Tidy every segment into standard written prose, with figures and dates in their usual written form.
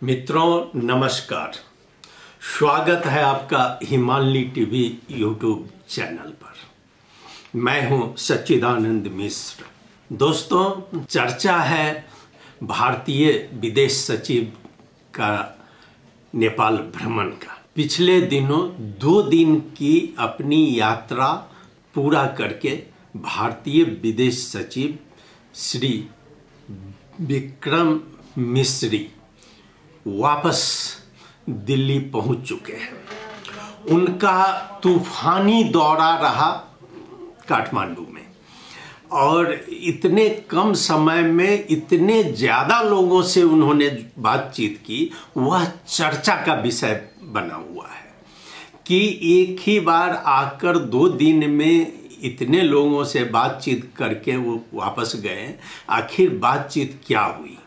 मित्रों नमस्कार, स्वागत है आपका हिमालय टीवी यूट्यूब चैनल पर। मैं हूं सच्चिदानंद मिश्र। दोस्तों, चर्चा है भारतीय विदेश सचिव का नेपाल भ्रमण का। पिछले दिनों 2 दिन की अपनी यात्रा पूरा करके भारतीय विदेश सचिव श्री विक्रम मिश्री वापस दिल्ली पहुंच चुके हैं। उनका तूफानी दौरा रहा काठमांडू में और इतने कम समय में इतने ज़्यादा लोगों से उन्होंने बातचीत की, वह चर्चा का विषय बना हुआ है कि एक ही बार आकर 2 दिन में इतने लोगों से बातचीत करके वो वापस गए। आखिर बातचीत क्या हुई,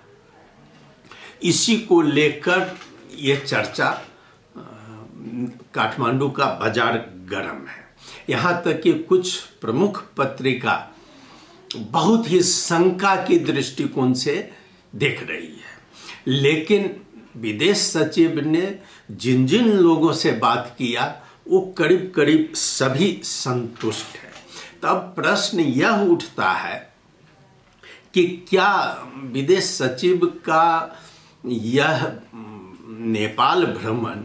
इसी को लेकर ये चर्चा काठमांडू का बाजार गर्म है। यहाँ तक कि कुछ प्रमुख पत्रिका बहुत ही शंका की दृष्टिकोण से देख रही है, लेकिन विदेश सचिव ने जिन जिन लोगों से बात किया वो करीब करीब सभी संतुष्ट है। तब प्रश्न यह उठता है कि क्या विदेश सचिव का यह नेपाल भ्रमण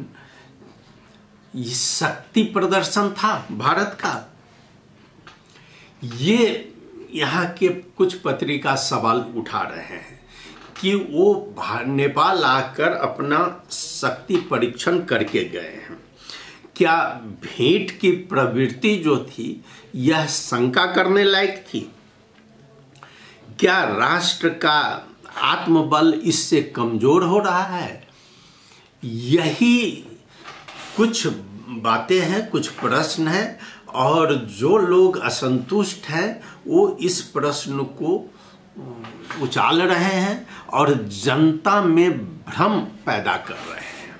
शक्ति प्रदर्शन था भारत का? ये यहाँ के कुछ पत्रिका सवाल उठा रहे हैं कि वो नेपाल आकर अपना शक्ति परीक्षण करके गए हैं। क्या भेंट की प्रवृत्ति जो थी यह शंका करने लायक थी? क्या राष्ट्र का आत्मबल इससे कमजोर हो रहा है? यही कुछ बातें हैं, कुछ प्रश्न हैं, और जो लोग असंतुष्ट हैं वो इस प्रश्न को उछाल रहे हैं और जनता में भ्रम पैदा कर रहे हैं।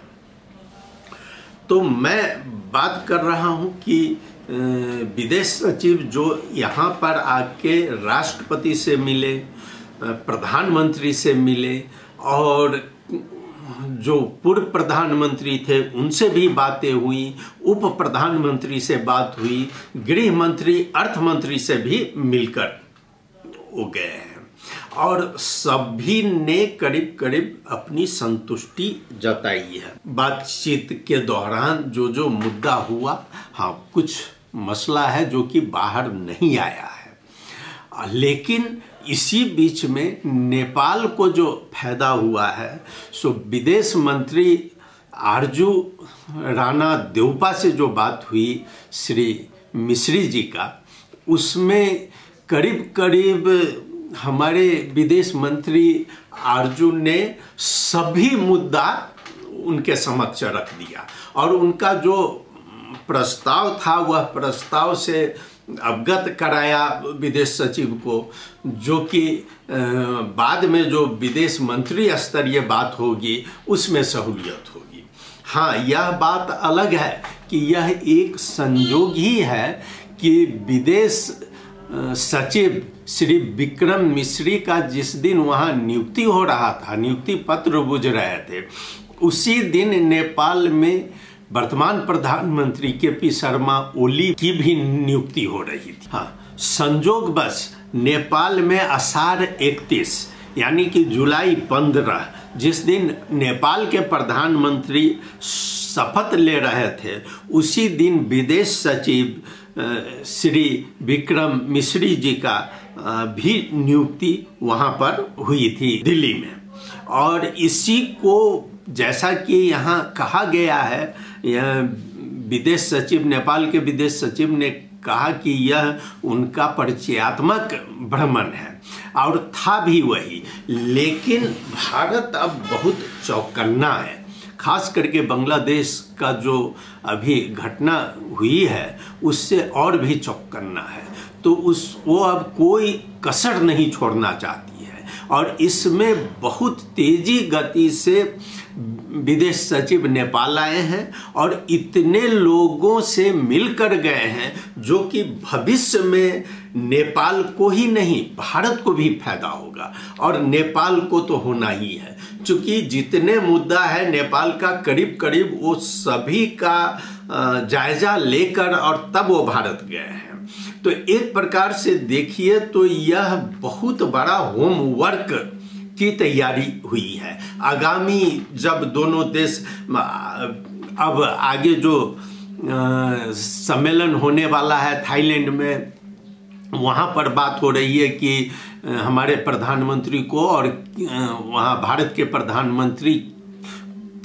तो मैं बात कर रहा हूं कि विदेश सचिव जो यहाँ पर आके राष्ट्रपति से मिले, प्रधानमंत्री से मिले, और जो पूर्व प्रधानमंत्री थे उनसे भी बातें हुई, उप प्रधानमंत्री से बात हुई, गृह मंत्री, अर्थ मंत्री से भी मिलकर वो गए हैं, और सभी ने करीब करीब अपनी संतुष्टि जताई है। बातचीत के दौरान जो जो मुद्दा हुआ, हाँ कुछ मसला है जो कि बाहर नहीं आया है, लेकिन इसी बीच में नेपाल को जो फायदा हुआ है सो विदेश मंत्री आरजू राणा देउपा से जो बात हुई श्री मिश्री जी का, उसमें करीब करीब हमारे विदेश मंत्री आरजू ने सभी मुद्दा उनके समक्ष रख दिया और उनका जो प्रस्ताव था वह प्रस्ताव से अवगत कराया विदेश सचिव को, जो कि बाद में जो विदेश मंत्री स्तरीय बात होगी उसमें सहूलियत होगी। हाँ, यह बात अलग है कि यह एक संयोग ही है कि विदेश सचिव श्री विक्रम मिश्री का जिस दिन वहाँ नियुक्ति हो रहा था, नियुक्ति पत्र बुझ रहे थे, उसी दिन नेपाल में वर्तमान प्रधानमंत्री के.पी. शर्मा ओली की भी नियुक्ति हो रही थी। हाँ, संजोग बस नेपाल में आषाढ़ 31 यानी कि जुलाई 15 जिस दिन नेपाल के प्रधानमंत्री शपथ ले रहे थे, उसी दिन विदेश सचिव श्री विक्रम मिश्री जी का भी नियुक्ति वहाँ पर हुई थी दिल्ली में। और इसी को जैसा कि यहाँ कहा गया है, यह विदेश सचिव, नेपाल के विदेश सचिव ने कहा कि यह उनका परिचयात्मक भ्रमण है, और था भी वही। लेकिन भारत अब बहुत चौकन्ना है, खास करके बांग्लादेश का जो अभी घटना हुई है उससे और भी चौकन्ना है। तो वो अब कोई कसर नहीं छोड़ना चाहती है, और इसमें बहुत तेजी गति से विदेश सचिव नेपाल आए हैं और इतने लोगों से मिलकर गए हैं जो कि भविष्य में नेपाल को ही नहीं भारत को भी फायदा होगा, और नेपाल को तो होना ही है। चूंकि जितने मुद्दा है नेपाल का करीब करीब वो सभी का जायजा लेकर और तब वो भारत गए हैं। तो एक प्रकार से देखिए तो यह बहुत बड़ा होमवर्क की तैयारी हुई है। आगामी जब दोनों देश अब आगे जो सम्मेलन होने वाला है थाईलैंड में, वहाँ पर बात हो रही है कि हमारे प्रधानमंत्री को और वहाँ भारत के प्रधानमंत्री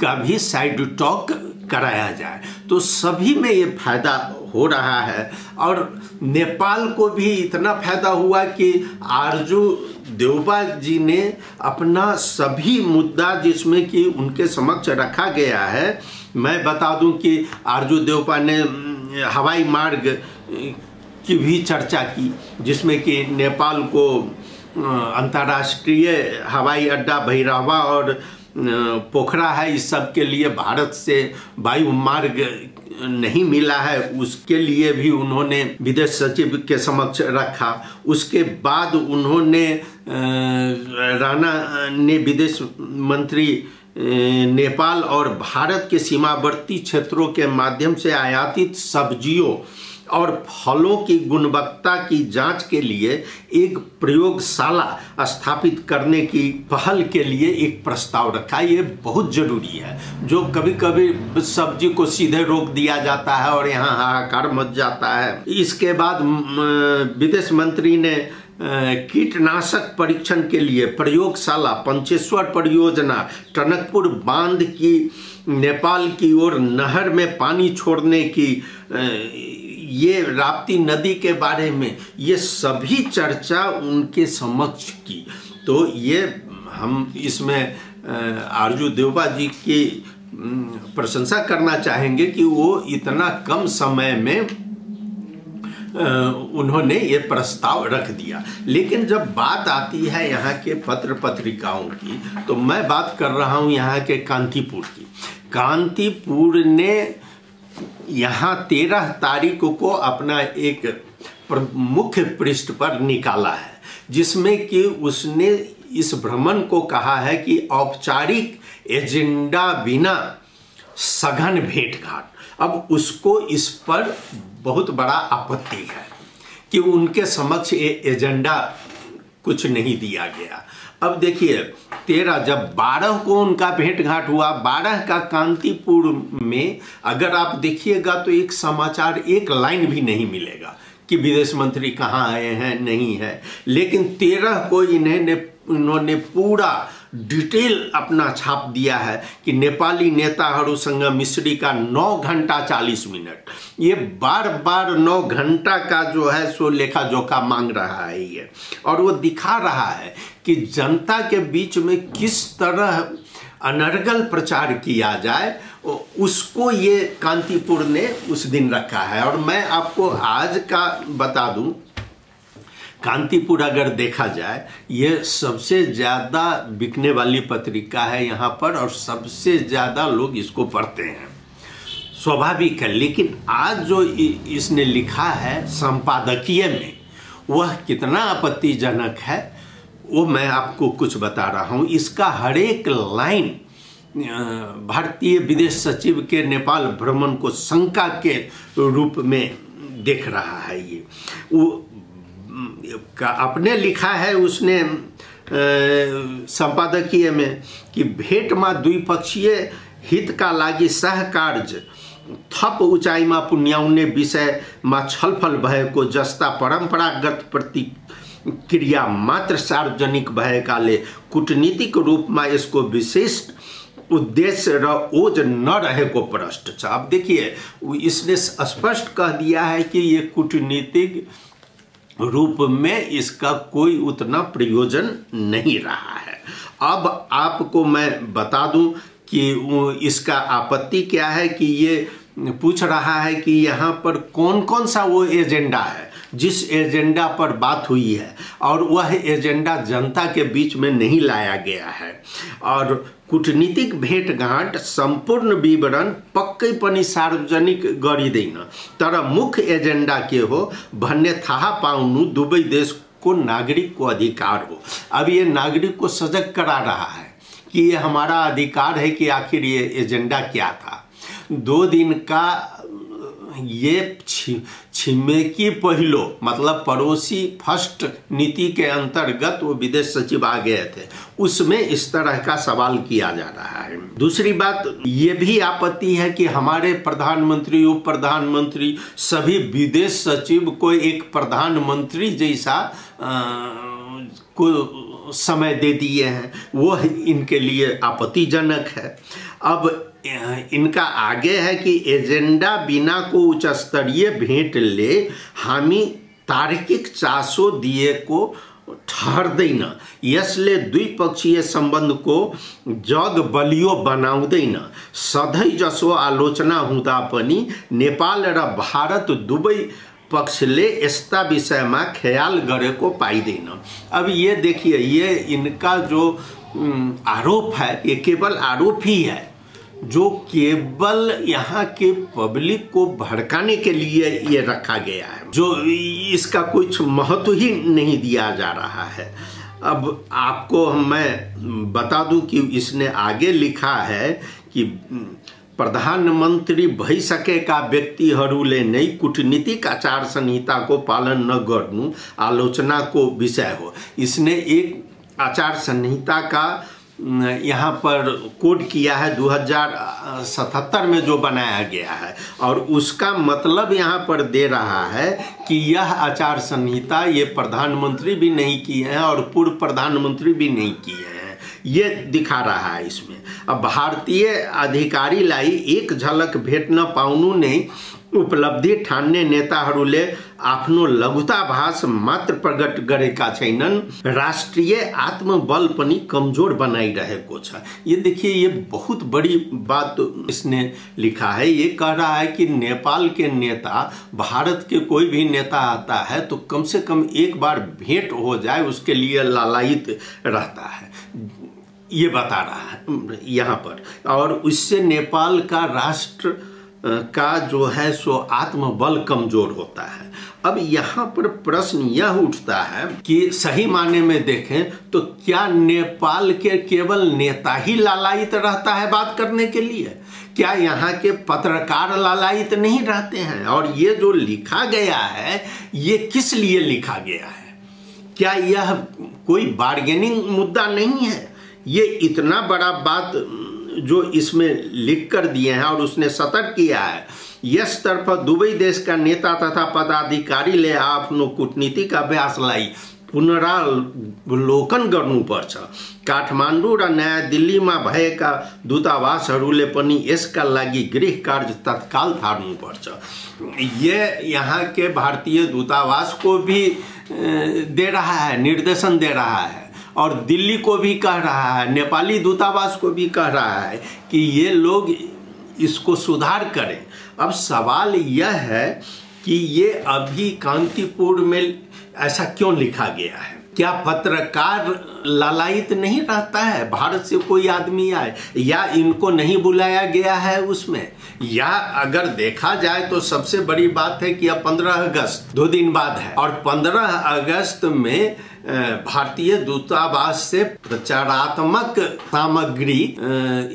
का भी साइड टॉक कराया जाए, तो सभी में ये फायदा हो रहा है। और नेपाल को भी इतना फायदा हुआ कि आरजू देवबा जी ने अपना सभी मुद्दा जिसमें कि उनके समक्ष रखा गया है, मैं बता दूं कि आरजू देवबा ने हवाई मार्ग की भी चर्चा की, जिसमें कि नेपाल को अंतर्राष्ट्रीय हवाई अड्डा भैरहवा और पोखरा है, इस सब के लिए भारत से वायु मार्ग नहीं मिला है, उसके लिए भी उन्होंने विदेश सचिव के समक्ष रखा। उसके बाद उन्होंने राणा ने विदेश मंत्री नेपाल और भारत के सीमावर्ती क्षेत्रों के माध्यम से आयातित सब्जियों और फलों की गुणवत्ता की जांच के लिए एक प्रयोगशाला स्थापित करने की पहल के लिए एक प्रस्ताव रखा। ये बहुत जरूरी है। जो कभी कभी सब्जी को सीधे रोक दिया जाता है और यहाँ हाहाकार मच जाता है। इसके बाद विदेश मंत्री ने कीटनाशक परीक्षण के लिए प्रयोगशाला, पंचेश्वर परियोजना, टनकपुर बांध की नेपाल की ओर नहर में पानी छोड़ने की, ये राप्ती नदी के बारे में ये सभी चर्चा उनके समक्ष की। तो ये हम इसमें आरजू देवबा जी की प्रशंसा करना चाहेंगे कि वो इतना कम समय में उन्होंने ये प्रस्ताव रख दिया। लेकिन जब बात आती है यहाँ के पत्र पत्रिकाओं की, तो मैं बात कर रहा हूँ यहाँ के कांतिपुर की। कांतिपुर ने यहाँ 13 तारीख को अपना एक मुख्य पृष्ठ पर निकाला है, जिसमें कि उसने इस भ्रमण को कहा है कि औपचारिक एजेंडा बिना सघन भेंटघाट। अब उसको इस पर बहुत बड़ा आपत्ति है कि उनके समक्ष ये एजेंडा कुछ नहीं दिया गया। अब देखिए 13 जब 12 को उनका भेंटघाट हुआ, 12 का कांतिपुर में अगर आप देखिएगा तो एक समाचार, एक लाइन भी नहीं मिलेगा कि विदेश मंत्री कहाँ आए हैं, नहीं है। लेकिन 13 को इन्होंने पूरा डिटेल अपना छाप दिया है कि नेपाली नेताहरूसँग मिश्री का 9 घंटा 40 मिनट। ये बार बार 9 घंटा का जो है सो लेखा जोखा मांग रहा है ये, और वो दिखा रहा है कि जनता के बीच में किस तरह अनर्गल प्रचार किया जाए, उसको ये कांतिपुर ने उस दिन रखा है। और मैं आपको आज का बता दूं, कांतिपुर अगर देखा जाए ये सबसे ज़्यादा बिकने वाली पत्रिका है यहाँ पर, और सबसे ज़्यादा लोग इसको पढ़ते हैं, स्वाभाविक है। लेकिन आज जो इसने लिखा है संपादकीय में, वह कितना आपत्तिजनक है वो मैं आपको कुछ बता रहा हूँ। इसका हर एक लाइन भारतीय विदेश सचिव के नेपाल भ्रमण को शंका के रूप में देख रहा है। ये वो अपने लिखा है उसने संपादकीय में कि भेटमा द्विपक्षीय हितका लागि सहकार्य थप उचाइमा पुर्याउने विषयमा छलफल भएको जस्ता परम्परागत प्रतिक्रिया मात्र सार्वजनिक भएकाले कूटनीतिक रूपमा यसको विशिष्ट उद्देश्य र ओज नरहेको प्रश्न छ। अब देखिए इसने स्पष्ट कह दिया है कि ये कूटनीतिक रूप में इसका कोई उतना प्रयोजन नहीं रहा है। अब आपको मैं बता दूं कि इसका आपत्ति क्या है कि ये पूछ रहा है कि यहाँ पर कौन कौन सा वो एजेंडा है जिस एजेंडा पर बात हुई है, और वह एजेंडा जनता के बीच में नहीं लाया गया है। और कूटनीतिक भेटघाट संपूर्ण विवरण पक्कै पनि सार्वजनिक गरिँदैन, तर मुख्य एजेंडा के हो भन्ने थाहा पाउनु दुवै देशको नागरिकको अधिकार हो। अब ये नागरिक को सजग करा रहा है कि ये हमारा अधिकार है कि आखिर ये एजेंडा क्या था। 2 दिन का ये छिमेकी पहलो मतलब पड़ोसी फर्स्ट नीति के अंतर्गत वो विदेश सचिव आ गए थे, उसमें इस तरह का सवाल किया जा रहा है। दूसरी बात ये भी आपत्ति है कि हमारे प्रधानमंत्री, उप प्रधानमंत्री, सभी विदेश सचिव को एक प्रधानमंत्री जैसा को समय दे दिए हैं, वो इनके लिए आपत्तिजनक है। अब इनका आगे है कि एजेंडा बिना को उच्च स्तरीय भेंट ले हामी तार्किक चासो दिए को ठहर्दैन, यसले द्विपक्षीय सम्बन्ध को जग बलियो बनाउँदैन। सधैँ जसो आलोचना हुँदा पनि नेपाल र भारत दुवै पक्षले यस्ता विषयमा ख्याल गरेको पाइँदैन। अब ये देखिए, ये इनका जो आरोप है ये केवल आरोप ही है, जो केवल यहाँ के पब्लिक को भड़काने के लिए ये रखा गया है, जो इसका कुछ महत्व ही नहीं दिया जा रहा है। अब आपको मैं बता दूं कि इसने आगे लिखा है कि प्रधानमन्त्री भइसकेका व्यक्तिहरूले नै कूटनीतिक आचार संहिता को पालन न गर्नु आलोचनाको विषय हो। इसने एक आचार संहिता का यहाँ पर कोड किया है 2077 में जो बनाया गया है, और उसका मतलब यहाँ पर दे रहा है कि यह आचार संहिता ये प्रधानमंत्री भी नहीं किए हैं और पूर्व प्रधानमंत्री भी नहीं किए हैं, ये दिखा रहा है इसमें। अब भारतीय अधिकारी लाई एक झलक भेट्न पाउनु नै उपलब्धि ठान्ने नेताहरूले आफ्नो लघुताभास मात्र प्रकट गरेका छैनन्, राष्ट्रिय आत्मबल पनि कमजोर बनाइरहेको छ। ये देखिए, ये बहुत बड़ी बात इसने लिखा है। ये कह रहा है कि नेपाल के नेता, भारत के कोई भी नेता आता है तो कम से कम एक बार भेंट हो जाए उसके लिए लालायित रहता है, ये बता रहा है यहाँ पर। और उससे नेपाल का राष्ट्र का जो है सो आत्मबल कमजोर होता है। अब यहाँ पर प्रश्न यह उठता है कि सही माने में देखें तो क्या नेपाल के केवल नेता ही लालायित रहता है बात करने के लिए? क्या यहाँ के पत्रकार लालायित नहीं रहते हैं? और ये जो लिखा गया है ये किस लिए लिखा गया है? क्या यह कोई बार्गेनिंग मुद्दा नहीं है? ये इतना बड़ा बात जो इसमें लिख कर दिए हैं और उसने सतर्क किया है, यसतर्फ दुवै देश का नेता तथा पदाधिकारीले आफ्नो कूटनीतिक अभ्यासलाई पुनरावलोकन गर्नुपर्छ। काठमाडौँ र नयाँ दिल्लीमा भएका दूतावासहरूले पनि यसका लागि गृह कार्य तत्काल थाल्नुपर्छ। ये यहाँ के भारतीय दूतावास को भी दे रहा है, निर्देशन दे रहा है, और दिल्ली को भी कह रहा है, नेपाली दूतावास को भी कह रहा है कि ये लोग इसको सुधार करें। अब सवाल यह है कि ये अभी कांतिपुर में ऐसा क्यों लिखा गया है? क्या पत्रकार लालायित नहीं रहता है? भारत से कोई आदमी आए, या इनको नहीं बुलाया गया है उसमें? या अगर देखा जाए तो सबसे बड़ी बात है कि अब 15 अगस्त 2 दिन बाद है, और 15 अगस्त में भारतीय दूतावास से प्रचारात्मक सामग्री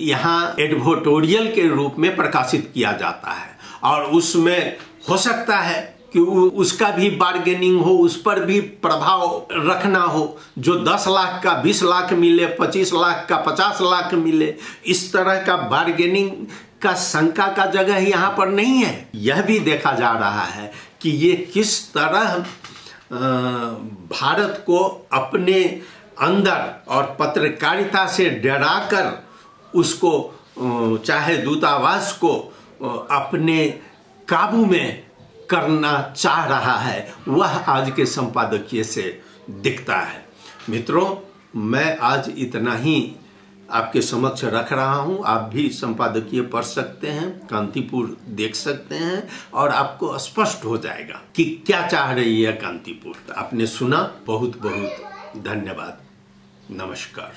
यहाँ एडवर्टोरियल के रूप में प्रकाशित किया जाता है, और उसमें हो सकता है कि उसका भी बार्गेनिंग हो, उस पर भी प्रभाव रखना हो। जो 10 लाख का 20 लाख मिले, 25 लाख का 50 लाख मिले, इस तरह का बार्गेनिंग का शंका का जगह यहाँ पर नहीं है। यह भी देखा जा रहा है कि ये किस तरह भारत को अपने अंदर और पत्रकारिता से डराकर उसको, चाहे दूतावास को अपने काबू में करना चाह रहा है, वह आज के संपादकीय से दिखता है। मित्रों, मैं आज इतना ही आपके समक्ष रख रहा हूं। आप भी संपादकीय पढ़ सकते हैं, कांतिपुर देख सकते हैं, और आपको स्पष्ट हो जाएगा कि क्या चाह रही है कांतिपुर। आपने सुना, बहुत बहुत धन्यवाद। नमस्कार।